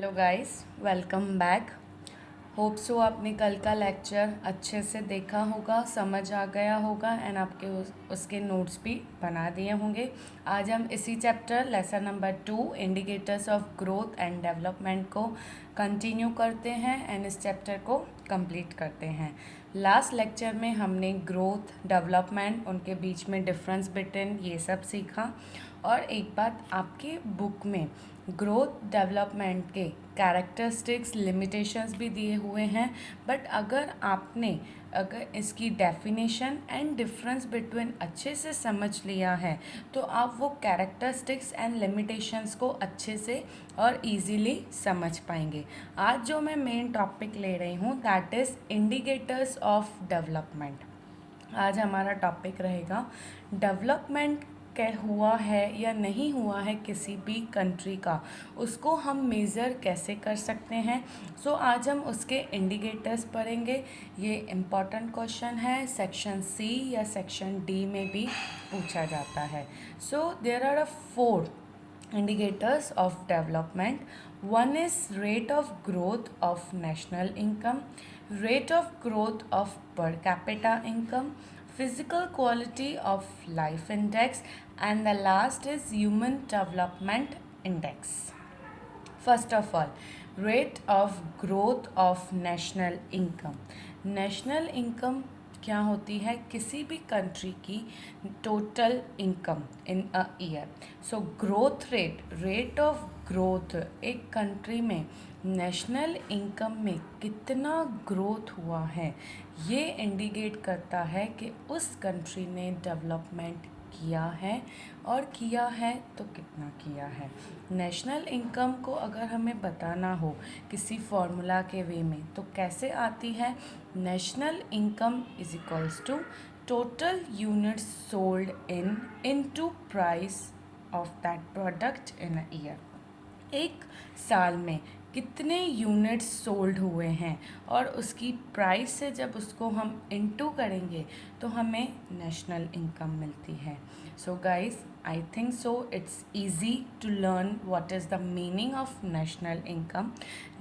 Hello guys, welcome back. Hope so आपने कल का लेक्चर अच्छे से देखा होगा, समझ आ गया होगा एंड आपके उसके नोट्स भी बना दिए होंगे। आज हम इसी chapter lesson number 2 indicators of growth and development को कंटिन्यू करते हैं एंड इस चैप्टर को कंप्लीट करते हैं। लास्ट लेक्चर में हमने ग्रोथ, डेवलपमेंट, उनके बीच में डिफरेंस बिटवीन ये सब सीखा। और एक बात, आपके बुक में ग्रोथ डेवलपमेंट के कैरेक्टरिस्टिक्स, लिमिटेशंस भी दिए हुए हैं, बट अगर इसकी डेफिनेशन एंड डिफरेंस बिटवीन अच्छे से समझ लिया है तो आप वो कैरेक्टरिस्टिक्स एंड लिमिटेशंस को अच्छे से और इजीली समझ पाएंगे। आज जो मैं मेन टॉपिक ले रही हूँ that is indicators of development. आज हमारा टॉपिक रहेगा डेवलपमेंट क्या हुआ है या नहीं हुआ है किसी भी कंट्री का, उसको हम मेज़र कैसे कर सकते हैं। सो आज हम उसके इंडिकेटर्स पढ़ेंगे। ये इम्पॉर्टेंट क्वेश्चन है, सेक्शन सी या सेक्शन डी में भी पूछा जाता है। So there are 4 indicators of development. One is rate of growth of national income, rate of growth of per capita income, physical quality of life index, and the last is human development index. First of all, rate of growth of national income. National income क्या होती है? किसी भी country की total income in a year. So growth rate of growth, एक country में national income में कितना ग्रोथ हुआ है, ये इंडिकेट करता है कि उस कंट्री ने डेवलपमेंट किया है, और किया है तो कितना किया है। नेशनल इनकम को अगर हमें बताना हो किसी फॉर्मूला के वे में तो कैसे आती है? National income is equals to total units sold into price of that product in a year. एक साल में कितने यूनिट्स सोल्ड हुए हैं और उसकी प्राइस से जब उसको हम इनटू करेंगे तो हमें नेशनल इनकम मिलती है। So guys, I think so it's easy to learn what is the meaning of national income.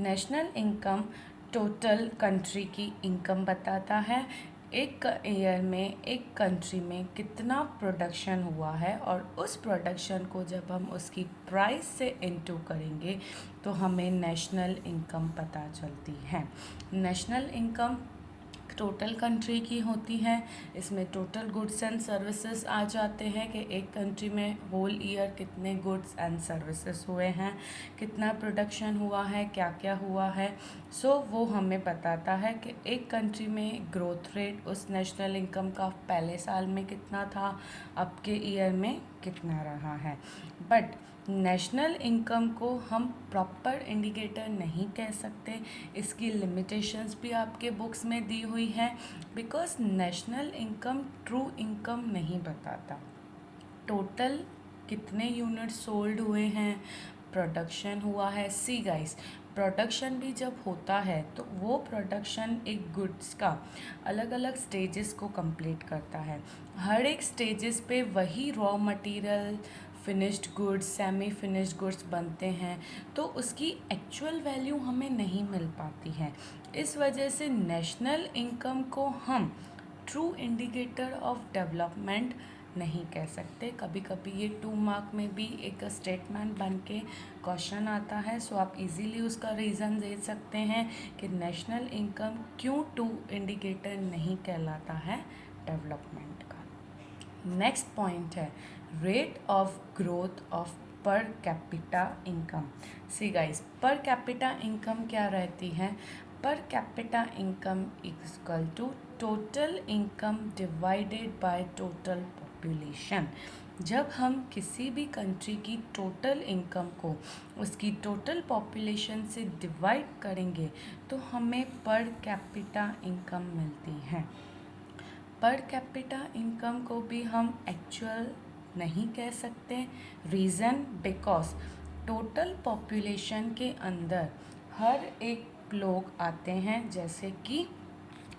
National income total country की इनकम बताता है। एक ईयर में एक कंट्री में कितना प्रोडक्शन हुआ है और उस प्रोडक्शन को जब हम उसकी प्राइस से इनटू करेंगे तो हमें नेशनल इनकम पता चलती है। नेशनल इनकम टोटल कंट्री की होती है। इसमें टोटल गुड्स एंड सर्विसेज आ जाते हैं कि एक कंट्री में होल ईयर कितने गुड्स एंड सर्विसेज हुए हैं, कितना प्रोडक्शन हुआ है, क्या क्या हुआ है। सो वो हमें बताता है कि एक कंट्री में ग्रोथ रेट उस नेशनल इनकम का पहले साल में कितना था, अब के ईयर में कितना रहा है। बट नेशनल इनकम को हम प्रॉपर इंडिकेटर नहीं कह सकते, इसकी लिमिटेशंस भी आपके बुक्स में दी हुई है, because national income true income नहीं बताता। टोटल कितने यूनिट सोल्ड हुए हैं, प्रोडक्शन हुआ है। सी गाइस, प्रोडक्शन भी जब होता है तो वो प्रोडक्शन एक गुड्स का अलग अलग स्टेजेस को कंप्लीट करता है। हर एक स्टेजेस पे वही raw material, finished goods, semi finished goods बनते हैं, तो उसकी एक्चुअल वैल्यू हमें नहीं मिल पाती है। इस वजह से नेशनल इनकम को हम ट्रू इंडिकेटर ऑफ डेवलपमेंट नहीं कह सकते। कभी कभी ये 2 मार्क में भी एक स्टेटमेंट बन के क्वेश्चन आता है, सो आप इजीली उसका रीज़न दे सकते हैं कि नेशनल इनकम क्यों ट्रू इंडिकेटर नहीं कहलाता है डेवलपमेंट का। नेक्स्ट पॉइंट है rate of growth of per capita income. See guys, per capita income क्या रहती है? Per capita income equal to total income divided by total population. जब हम किसी भी कंट्री की टोटल इनकम को उसकी टोटल पॉपुलेशन से डिवाइड करेंगे तो हमें पर कैपिटा इनकम मिलती है। पर कैपिटा इनकम को भी हम एक्चुअल नहीं कह सकते। रीज़न, बिकॉज टोटल पॉपुलेशन के अंदर हर एक लोग आते हैं, जैसे कि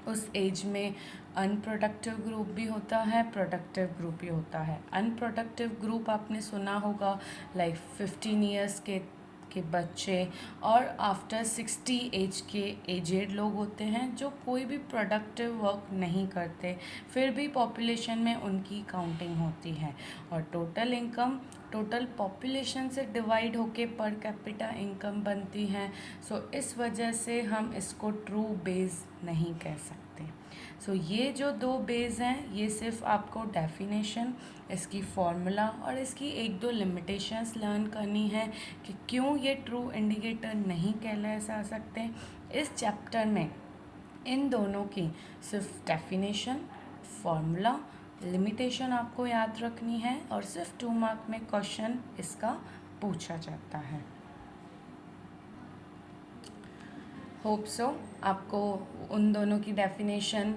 उस एज में अनप्रोडक्टिव ग्रुप भी होता है, प्रोडक्टिव ग्रुप भी होता है। अनप्रोडक्टिव ग्रुप आपने सुना होगा, लाइक 15 ईयर्स के के बच्चे और आफ्टर 60 एज के एजेड लोग होते हैं जो कोई भी प्रोडक्टिव वर्क नहीं करते, फिर भी पॉपुलेशन में उनकी काउंटिंग होती है। और टोटल इनकम टोटल पॉपुलेशन से डिवाइड होके पर कैपिटा इनकम बनती है। सो इस वजह से हम इसको ट्रू बेस नहीं कह सकते। सो ये जो दो बेस हैं ये सिर्फ आपको डेफिनेशन, इसकी फॉर्मूला और इसकी एक दो लिमिटेशंस लर्न करनी है कि क्यों ये ट्रू इंडिकेटर नहीं कहलाए जा सकते। इस चैप्टर में इन दोनों की सिर्फ डेफिनेशन, फॉर्मूला, लिमिटेशन आपको याद रखनी है और सिर्फ 2 मार्क में क्वेश्चन इसका पूछा जाता है। होप सो आपको उन दोनों की डेफिनेशन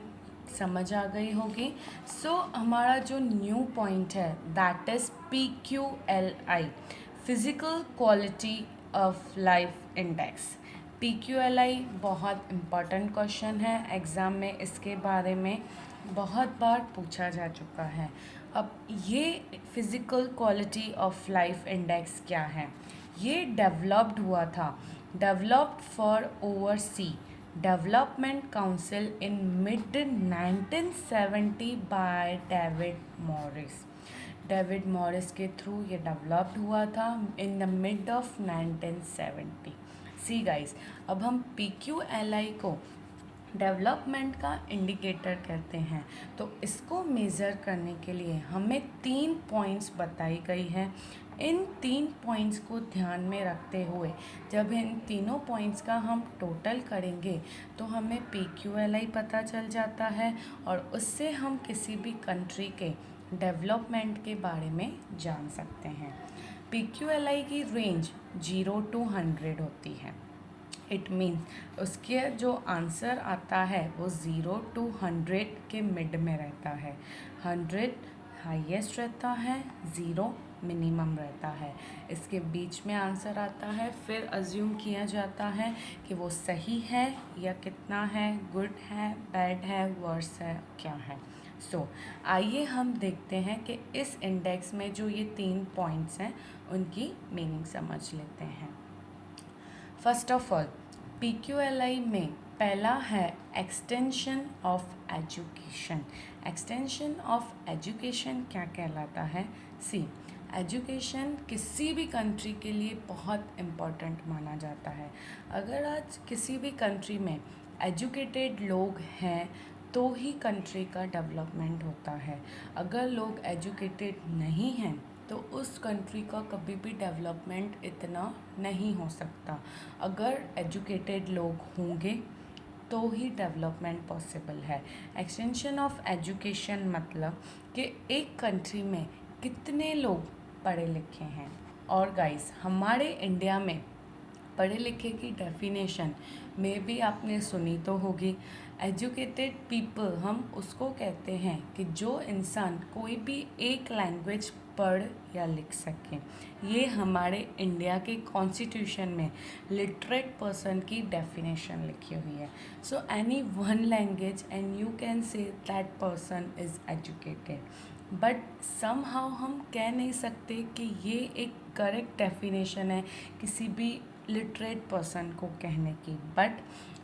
समझ आ गई होगी। सो हमारा जो न्यू पॉइंट है that is PQLI, physical quality of life index. PQLI बहुत इम्पॉर्टेंट क्वेश्चन है, एग्ज़ाम में इसके बारे में बहुत बार पूछा जा चुका है। अब ये physical quality of life index क्या है? ये डेवलप्ड हुआ था, developed for oversee development council in mid 1970 by David Morris. David Morris के थ्रू ये डेवलप्ड हुआ था in the mid of 1970। See guys, अब हम PQLI को डेवलपमेंट का इंडिकेटर कहते हैं। तो इसको मेज़र करने के लिए हमें 3 पॉइंट्स बताई गई है। इन 3 पॉइंट्स को ध्यान में रखते हुए जब इन तीनों पॉइंट्स का हम टोटल करेंगे तो हमें PQLI पता चल जाता है और उससे हम किसी भी कंट्री के डेवलपमेंट के बारे में जान सकते हैं। PQLI की रेंज 0 to 100 होती है। इट मीन्स उसके जो आंसर आता है वो 0 to 100 के मिड में रहता है। 100 हाईएस्ट रहता है, 0 मिनिमम रहता है। इसके बीच में आंसर आता है, फिर अज्यूम किया जाता है कि वो सही है या कितना है, गुड है, बैड है, वर्स है, क्या है। सो आइए हम देखते हैं कि इस इंडेक्स में जो ये 3 पॉइंट्स हैं उनकी मीनिंग समझ लेते हैं। फर्स्ट ऑफ ऑल PQLI में पहला है extension of education. Extension of education क्या कहलाता है? सी, एजुकेशन किसी भी कंट्री के लिए बहुत इम्पॉर्टेंट माना जाता है। अगर आज किसी भी कंट्री में एजुकेटेड लोग हैं तो ही कंट्री का डेवलपमेंट होता है। अगर लोग एजुकेटेड नहीं हैं तो उस कंट्री का कभी भी डेवलपमेंट इतना नहीं हो सकता। अगर एजुकेटेड लोग होंगे तो ही डेवलपमेंट पॉसिबल है। एक्सटेंशन ऑफ एजुकेशन मतलब कि एक कंट्री में कितने लोग पढ़े लिखे हैं। और गाइस, हमारे इंडिया में पढ़े लिखे की डेफिनेशन में भी आपने सुनी तो होगी। एजुकेटेड पीपल हम उसको कहते हैं कि जो इंसान कोई भी एक लैंग्वेज पढ़ या लिख सके। ये हमारे इंडिया के कॉन्स्टिट्यूशन में लिटरेट पर्सन की डेफिनेशन लिखी हुई है। So any one language and you can say that person is educated. But somehow हम कह नहीं सकते कि ये एक करेक्ट डेफिनेशन है किसी भी लिटरेट पर्सन को कहने की, बट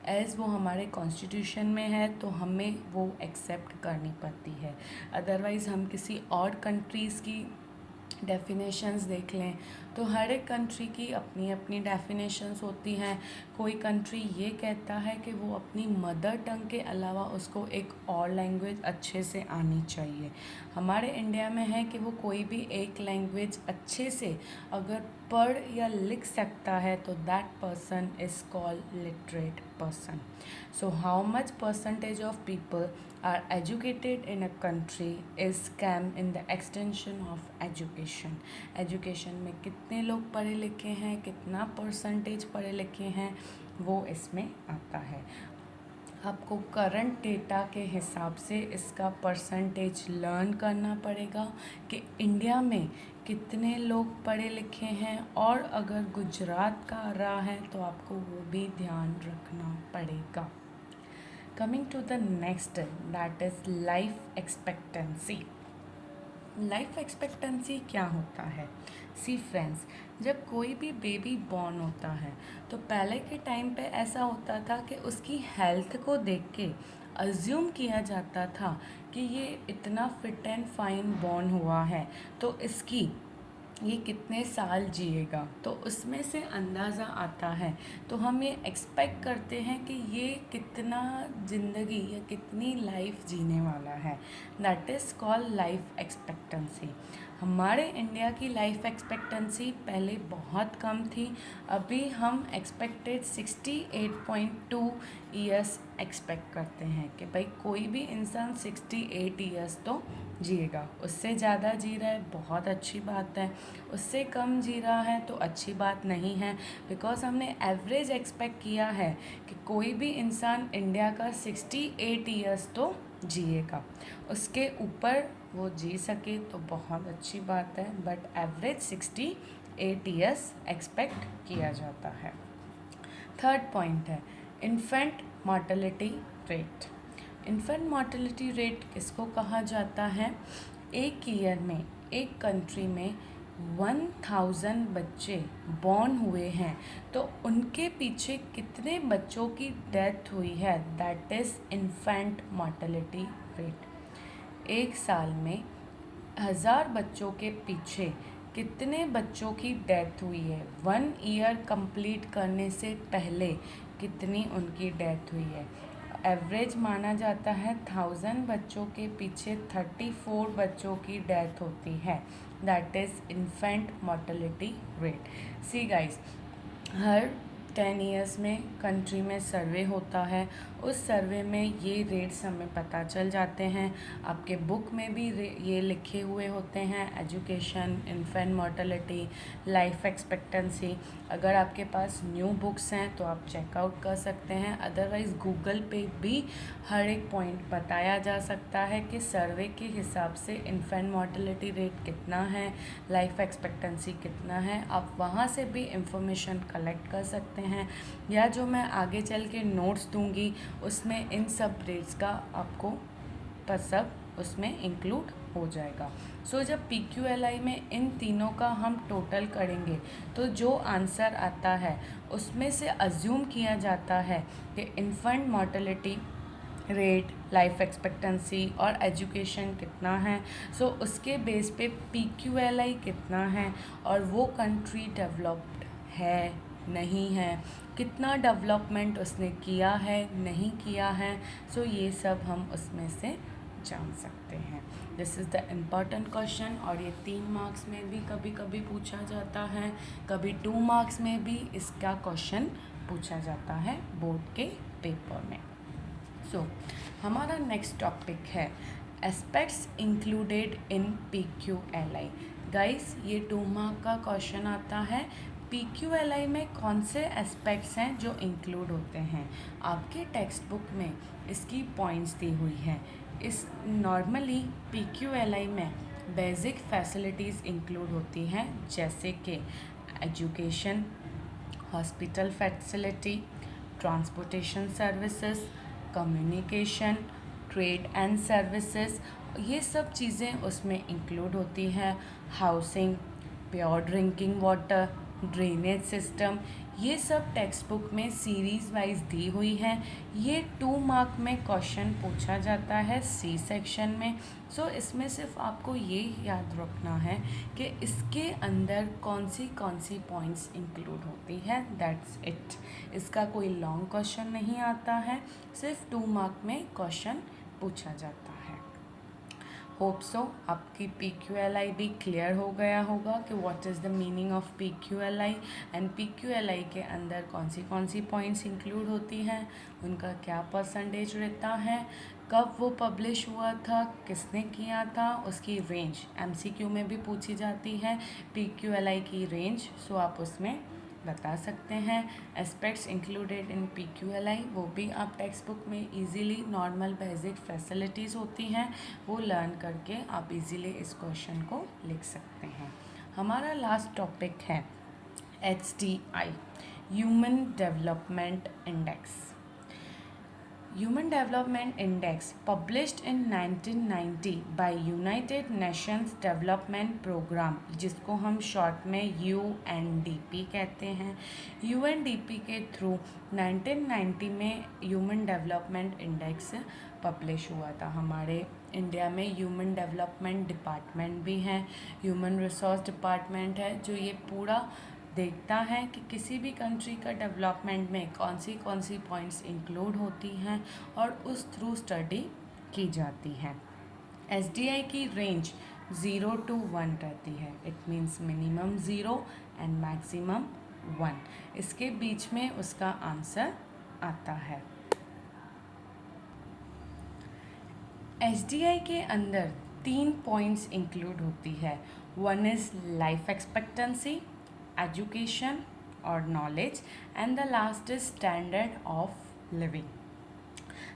एज़ वो हमारे कॉन्स्टिट्यूशन में है तो हमें वो एक्सेप्ट करनी पड़ती है। अदरवाइज़ हम किसी और कंट्रीज़ की डेफिनेशंस देख लें तो हर एक कंट्री की अपनी अपनी डेफिनेशंस होती हैं। कोई कंट्री ये कहता है कि वो अपनी मदर टंग के अलावा उसको एक और लैंग्वेज अच्छे से आनी चाहिए। हमारे इंडिया में है कि वो कोई भी एक लैंग्वेज अच्छे से अगर पढ़ या लिख सकता है तो that person is called literate person. So how much percentage of people are educated in a country is came in the extension of education. Education में कितने लोग पढ़े लिखे हैं, कितना परसेंटेज पढ़े लिखे हैं, वो इसमें आता है। आपको करंट डेटा के हिसाब से इसका परसेंटेज लर्न करना पड़ेगा कि इंडिया में कितने लोग पढ़े लिखे हैं, और अगर गुजरात का आ रहा है तो आपको वो भी ध्यान रखना पड़ेगा। Coming to the next, that is life expectancy. Life expectancy क्या होता है? सी फ्रेंड्स, जब कोई भी बेबी बॉर्न होता है तो पहले के टाइम पे ऐसा होता था कि उसकी हेल्थ को देख के अज्यूम किया जाता था कि ये इतना फिट एंड फाइन बॉर्न हुआ है तो इसकी ये कितने साल जिएगा, तो उसमें से अंदाज़ा आता है। तो हम ये एक्सपेक्ट करते हैं कि ये कितना ज़िंदगी या कितनी लाइफ जीने वाला है। That is called life expectancy. हमारे इंडिया की लाइफ एक्सपेक्टेंसी पहले बहुत कम थी। अभी हम एक्सपेक्टेड 68.2 ईयर्स एक्सपेक्ट करते हैं कि भाई कोई भी इंसान 68 ईयर्स तो जिएगा। उससे ज़्यादा जी रहा है बहुत अच्छी बात है, उससे कम जी रहा है तो अच्छी बात नहीं है, बिकॉज हमने एवरेज एक्सपेक्ट किया है कि कोई भी इंसान इंडिया का 68 ईयर्स तो जिएगा। उसके ऊपर वो जी सके तो बहुत अच्छी बात है, बट एवरेज 68 ईयर्स एक्सपेक्ट किया जाता है। थर्ड पॉइंट है infant mortality rate. Infant mortality rate किसको कहा जाता है? एक ईयर में एक कंट्री में 1000 बच्चे बॉर्न हुए हैं तो उनके पीछे कितने बच्चों की डेथ हुई है, that is infant mortality rate. एक साल में 1000 बच्चों के पीछे कितने बच्चों की डेथ हुई है, 1 ईयर कंप्लीट करने से पहले कितनी उनकी डेथ हुई है। एवरेज माना जाता है 1000 बच्चों के पीछे 34 बच्चों की डेथ होती है, that is infant mortality rate. See guys, her 10 years में कंट्री में सर्वे होता है, उस सर्वे में ये रेट्स हमें पता चल जाते हैं। आपके बुक में भी ये लिखे हुए होते हैं, education, infant mortality, life expectancy. अगर आपके पास न्यू बुक्स हैं तो आप चेकआउट कर सकते हैं, अदरवाइज़ गूगल पे भी हर एक पॉइंट बताया जा सकता है कि सर्वे के हिसाब से इन्फेंट मॉर्टेलिटी रेट कितना है, लाइफ एक्सपेक्टेंसी कितना है। आप वहाँ से भी इंफॉर्मेशन कलेक्ट कर सकते हैं, या जो मैं आगे चल के नोट्स दूंगी उसमें इन सब रेट्स का आपको सब उसमें इंक्लूड हो जाएगा। सो जब PQLI में इन तीनों का हम टोटल करेंगे तो जो आंसर आता है उसमें से अज्यूम किया जाता है कि infant mortality rate, life expectancy और एजुकेशन कितना है। सो उसके बेस पे PQLI कितना है और वो कंट्री डेवलप्ड है नहीं है, कितना डेवलपमेंट उसने किया है नहीं किया है। सो ये सब हम उसमें से जान सकते हैं। This is the important question, और ये 3 मार्क्स में भी कभी कभी पूछा जाता है, कभी 2 मार्क्स में भी इसका क्वेश्चन पूछा जाता है बोर्ड के पेपर में। सो हमारा नेक्स्ट टॉपिक है aspects included in PQLI। Guys, ये 2 मार्क का क्वेश्चन आता है। PQLI में कौन से एस्पेक्ट्स हैं जो इंक्लूड होते हैं? आपके टेक्स्ट बुक में इसकी पॉइंट्स दी हुई हैं। इस नॉर्मली PQLI में बेसिक फैसिलिटीज़ इंक्लूड होती हैं, जैसे कि education, hospital facility, transportation services, communication, trade and services, ये सब चीज़ें उसमें इंक्लूड होती हैं। Housing, pure drinking water, drainage system, ये सब टेक्स्ट बुक में सीरीज़ वाइज दी हुई हैं। ये 2 मार्क में क्वेश्चन पूछा जाता है C सेक्शन में। सो इसमें सिर्फ आपको ये याद रखना है कि इसके अंदर कौन सी पॉइंट्स इंक्लूड होती है, दैट्स इट। इसका कोई लॉन्ग क्वेश्चन नहीं आता है, सिर्फ 2 मार्क में क्वेश्चन पूछा जाता है। होप सो आपकी PQLI भी क्लियर हो गया होगा कि what is the meaning of PQLI and PQLI के अंदर कौन सी पॉइंट्स इंक्लूड होती हैं, उनका क्या परसेंटेज रहता है, कब वो पब्लिश हुआ था, किसने किया था, उसकी रेंज MCQ में भी पूछी जाती है PQLI की रेंज। सो आप उसमें बता सकते हैं। एस्पेक्ट्स इंक्लूडेड इन PQLI, वो भी आप टेक्स्ट बुक में इजीली नॉर्मल बेसिक फैसिलिटीज़ होती हैं वो लर्न करके आप इजीली इस क्वेश्चन को लिख सकते हैं। हमारा लास्ट टॉपिक है HDI, human development index. Human Development Index published in 1990 by United Nations Development Program, जिसको हम शॉर्ट में UNDP कहते हैं। UNDP के थ्रू 1990 में ह्यूमन डेवलपमेंट इंडेक्स पब्लिश हुआ था। हमारे इंडिया में ह्यूमन डेवलपमेंट डिपार्टमेंट भी है, ह्यूमन रिसोर्स डिपार्टमेंट है, जो ये पूरा देखता है कि किसी भी कंट्री का डेवलपमेंट में कौन सी पॉइंट्स इंक्लूड होती हैं और उस थ्रू स्टडी की जाती है। SDI की रेंज 0 to 1 रहती है। It means minimum 0 and maximum 1। इसके बीच में उसका आंसर आता है। SDI के अंदर 3 पॉइंट्स इंक्लूड होती है। One is life expectancy, education और knowledge, and the last is standard of living.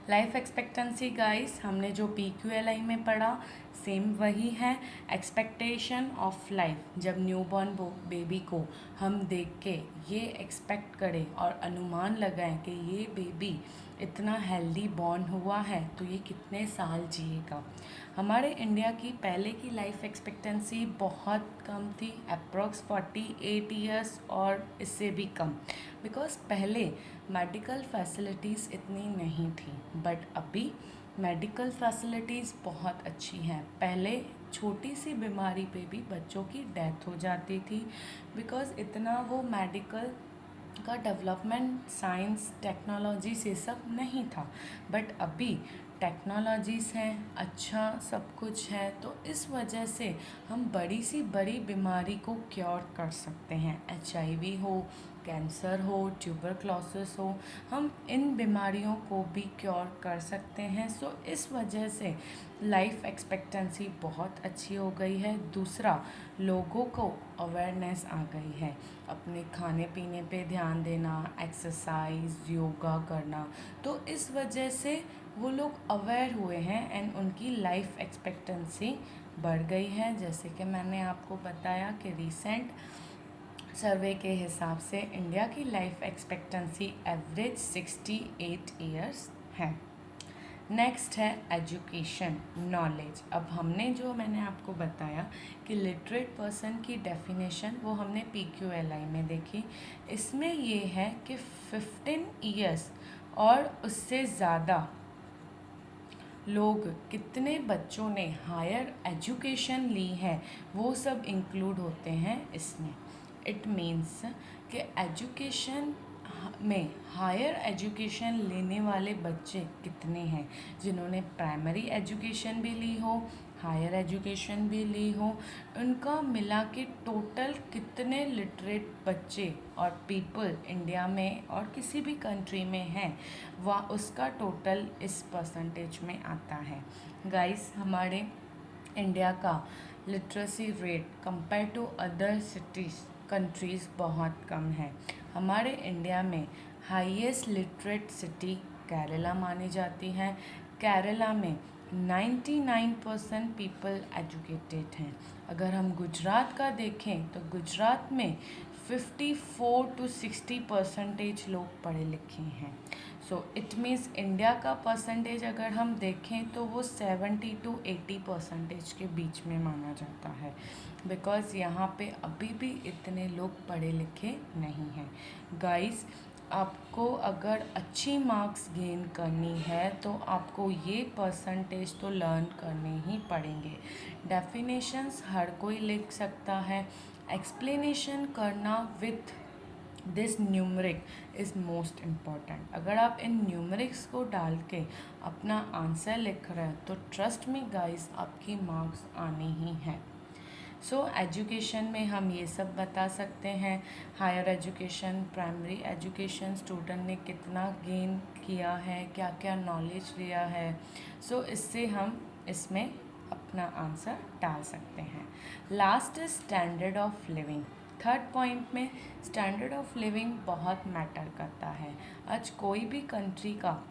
Life expectancy guys हमने जो PQLI में पढ़ा सेम वही है। एक्सपेक्टेशन ऑफ लाइफ, जब न्यूबॉर्न बेबी को हम देख के ये एक्सपेक्ट करें और अनुमान लगाएं कि ये बेबी इतना हेल्दी बॉर्न हुआ है तो ये कितने साल जिएगा। हमारे इंडिया की पहले की लाइफ एक्सपेक्टेंसी बहुत कम थी, अप्रॉक्स 48 ईयर्स और इससे भी कम, बिकॉज़ पहले मेडिकल फैसिलिटीज़ इतनी नहीं थी। बट अभी मेडिकल फैसिलिटीज़ बहुत अच्छी हैं। पहले छोटी सी बीमारी पे भी बच्चों की डेथ हो जाती थी, बिकॉज़ इतना वो मेडिकल का डेवलपमेंट, साइंस, टेक्नोलॉजी से सब नहीं था। बट अभी टेक्नोलॉजीज़ हैं, अच्छा सब कुछ है, तो इस वजह से हम बड़ी बीमारी को क्योर कर सकते हैं। HIV हो, कैंसर हो, ट्यूबरक्लोसिस हो, हम इन बीमारियों को भी क्योर कर सकते हैं। सो इस वजह से लाइफ एक्सपेक्टेंसी बहुत अच्छी हो गई है। दूसरा, लोगों को अवेयरनेस आ गई है, अपने खाने पीने पे ध्यान देना, एक्सरसाइज, योगा करना, तो इस वजह से वो लोग अवेयर हुए हैं एंड उनकी लाइफ एक्सपेक्टेंसी बढ़ गई है। जैसे कि मैंने आपको बताया कि रिसेंट सर्वे के हिसाब से इंडिया की लाइफ एक्सपेक्टेंसी एवरेज 68 ईयर्स है। नेक्स्ट है एजुकेशन, नॉलेज। अब हमने जो मैंने आपको बताया कि लिटरेट पर्सन की डेफिनेशन वो हमने PQLI में देखी। इसमें ये है कि 15 ईयर्स और उससे ज़्यादा लोग, कितने बच्चों ने हायर एजुकेशन ली है, वो सब इंक्लूड होते हैं इसमें। इट मीन्स कि एजुकेशन में हायर एजुकेशन लेने वाले बच्चे कितने हैं, जिन्होंने प्राइमरी एजुकेशन भी ली हो, हायर एजुकेशन भी ली हो, उनका मिला के टोटल कितने लिटरेट बच्चे और पीपल इंडिया में और किसी भी कंट्री में हैं, वह उसका टोटल इस परसेंटेज में आता है। गाइस, हमारे इंडिया का literacy rate compare to other cities countries बहुत कम है। हमारे इंडिया में हाईएस्ट लिटरेट सिटी केरला मानी जाती है। केरला में 99% पीपल एजुकेटेड हैं। अगर हम गुजरात का देखें तो गुजरात में 54 to 60% लोग पढ़े लिखे हैं। सो इट मीन्स इंडिया का परसेंटेज अगर हम देखें तो वो 70 to 80% के बीच में माना जाता है, बिकॉज़ यहाँ पे अभी भी इतने लोग पढ़े लिखे नहीं हैं। गाइस, आपको अगर अच्छी मार्क्स गेन करनी है तो आपको ये परसेंटेज तो लर्न करने ही पड़ेंगे। डेफिनेशंस हर कोई लिख सकता है, एक्सप्लेनेशन करना with this numeric is most important. अगर आप इन न्यूमरिक्स को डाल के अपना आंसर लिख रहे हैं तो ट्रस्ट मी गाइस, आपकी मार्क्स आनी ही हैं। सो एजुकेशन में हम ये सब बता सकते हैं। Higher education, primary education, student ने कितना गेन किया है, क्या क्या नॉलेज लिया है। सो इससे हम इसमें अपना आंसर डाल सकते हैं। Last is standard of living. Third point में स्टैंडर्ड ऑफ लिविंग बहुत मैटर करता है। आज कोई भी कंट्री का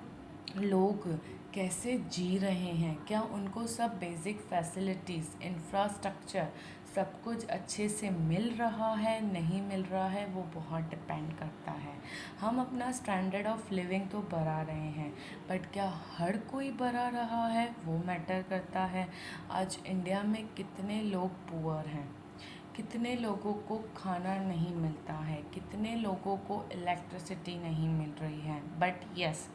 लोग कैसे जी रहे हैं, क्या उनको सब बेसिक फैसिलिटीज़, इंफ्रास्ट्रक्चर सब कुछ अच्छे से मिल रहा है नहीं मिल रहा है वो बहुत डिपेंड करता है। हम अपना स्टैंडर्ड ऑफ लिविंग तो बढ़ा रहे हैं, बट क्या हर कोई बढ़ा रहा है वो मैटर करता है। आज इंडिया में कितने लोग पुअर हैं, कितने लोगों को खाना नहीं मिलता है, कितने लोगों को इलेक्ट्रिसिटी नहीं मिल रही है। But yes,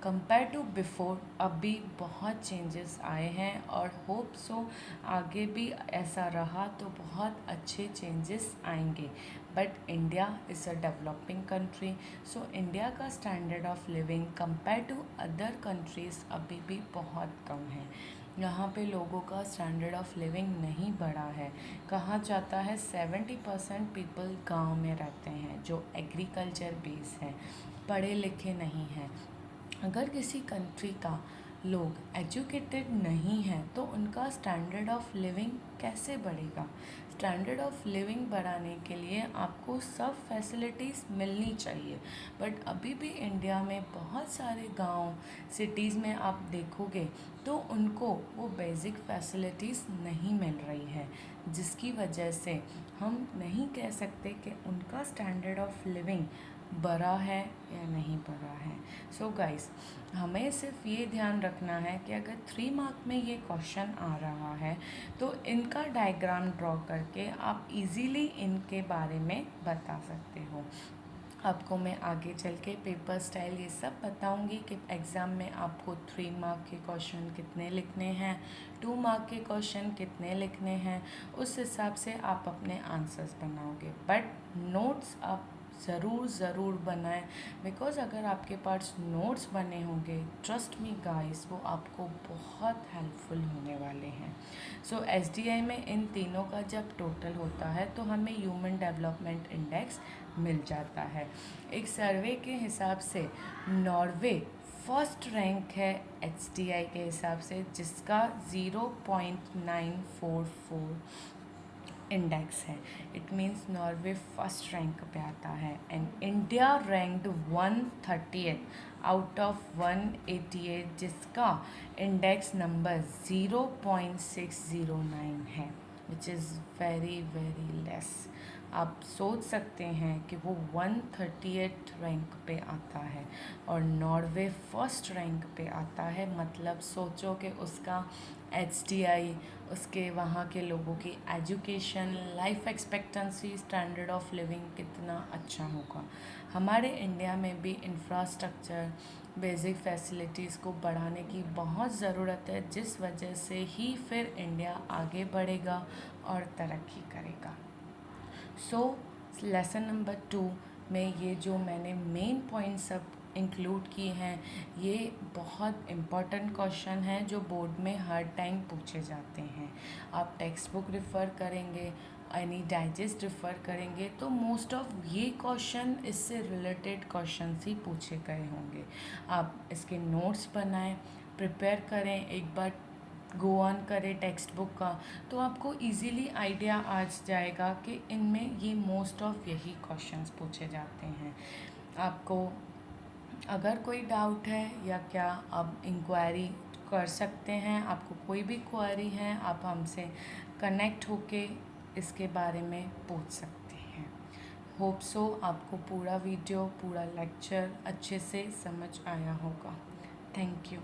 compare to before अभी बहुत चेंजेस आए हैं और होप सो आगे भी ऐसा रहा तो बहुत अच्छे चेंजेस आएंगे। But India is a developing country, so India का standard of living compare to other countries अभी भी बहुत कम है। यहाँ पे लोगों का स्टैंडर्ड ऑफ लिविंग नहीं बढ़ा है। कहा जाता है 70% पीपल गांव में रहते हैं जो एग्रीकल्चर बेस है, पढ़े लिखे नहीं हैं। अगर किसी कंट्री का लोग एजुकेटेड नहीं हैं तो उनका स्टैंडर्ड ऑफ लिविंग कैसे बढ़ेगा। स्टैंडर्ड ऑफ लिविंग बढ़ाने के लिए आपको सब फैसिलिटीज़ मिलनी चाहिए, बट अभी भी इंडिया में बहुत सारे गांव सिटीज़ में आप देखोगे तो उनको वो बेसिक फैसिलिटीज़ नहीं मिल रही है, जिसकी वजह से हम नहीं कह सकते कि उनका स्टैंडर्ड ऑफ लिविंग बढ़ा है या नहीं बढ़ा है। सो गाइस, हमें सिर्फ ये ध्यान रखना है कि अगर 3 मार्क में ये क्वेश्चन आ रहा है तो इनका डायग्राम ड्रॉ करके आप इजीली इनके बारे में बता सकते हो। आपको मैं आगे चल के पेपर स्टाइल ये सब बताऊंगी कि एग्ज़ाम में आपको 3 मार्क के क्वेश्चन कितने लिखने हैं, 2 मार्क के क्वेश्चन कितने लिखने हैं, उस हिसाब से आप अपने आंसर्स बनाओगे। बट नोट्स आप ज़रूर बनाएं, बिकॉज़ अगर आपके पास नोट्स बने होंगे, ट्रस्ट मी गाइस, वो आपको बहुत हेल्पफुल होने वाले हैं। सो एसडीआई में इन तीनों का जब टोटल होता है तो हमें ह्यूमन डेवलपमेंट इंडेक्स मिल जाता है। एक सर्वे के हिसाब से नॉर्वे फर्स्ट रैंक है एचडीआई के हिसाब से, जिसका 0.944 इंडेक्स है। It means Norway first rank पे आता है and India ranked 130th out of 188, जिसका इंडेक्स नंबर 0.609 है, which is very very less. आप सोच सकते हैं कि वो 130th रैंक पे आता है और नॉर्वे फर्स्ट रैंक पे आता है, मतलब सोचो कि उसका एचडीआई, उसके वहाँ के लोगों की education, life expectancy, standard of living कितना अच्छा होगा। हमारे इंडिया में भी इंफ्रास्ट्रक्चर, बेसिक फैसिलिटीज़ को बढ़ाने की बहुत ज़रूरत है, जिस वजह से ही फिर इंडिया आगे बढ़ेगा और तरक्की करेगा। सो लेसन नंबर 2 में ये जो मैंने मेन पॉइंट सब इंक्लूड किए हैं, ये बहुत इम्पॉर्टेंट क्वेश्चन हैं जो बोर्ड में हर टाइम पूछे जाते हैं। आप टेक्स्ट बुक रेफ़र करेंगे, एनी डाइजेस्ट रेफ़र करेंगे तो मोस्ट ऑफ ये क्वेश्चन इससे रिलेटेड क्वेश्चन ही पूछे गए होंगे। आप इसके नोट्स बनाएं, प्रिपेयर करें, एक बार गो ऑन करें टेक्स्ट बुक का, तो आपको इजीली आइडिया आ जाएगा कि इनमें ये मोस्ट ऑफ यही क्वेश्चंस पूछे जाते हैं। आपको अगर कोई डाउट है या क्या, आप इंक्वायरी कर सकते हैं। आपको कोई भी क्वेरी है आप हमसे कनेक्ट होके इसके बारे में पूछ सकते हैं। होप सो आपको पूरा वीडियो, पूरा लेक्चर अच्छे से समझ आया होगा। Thank you.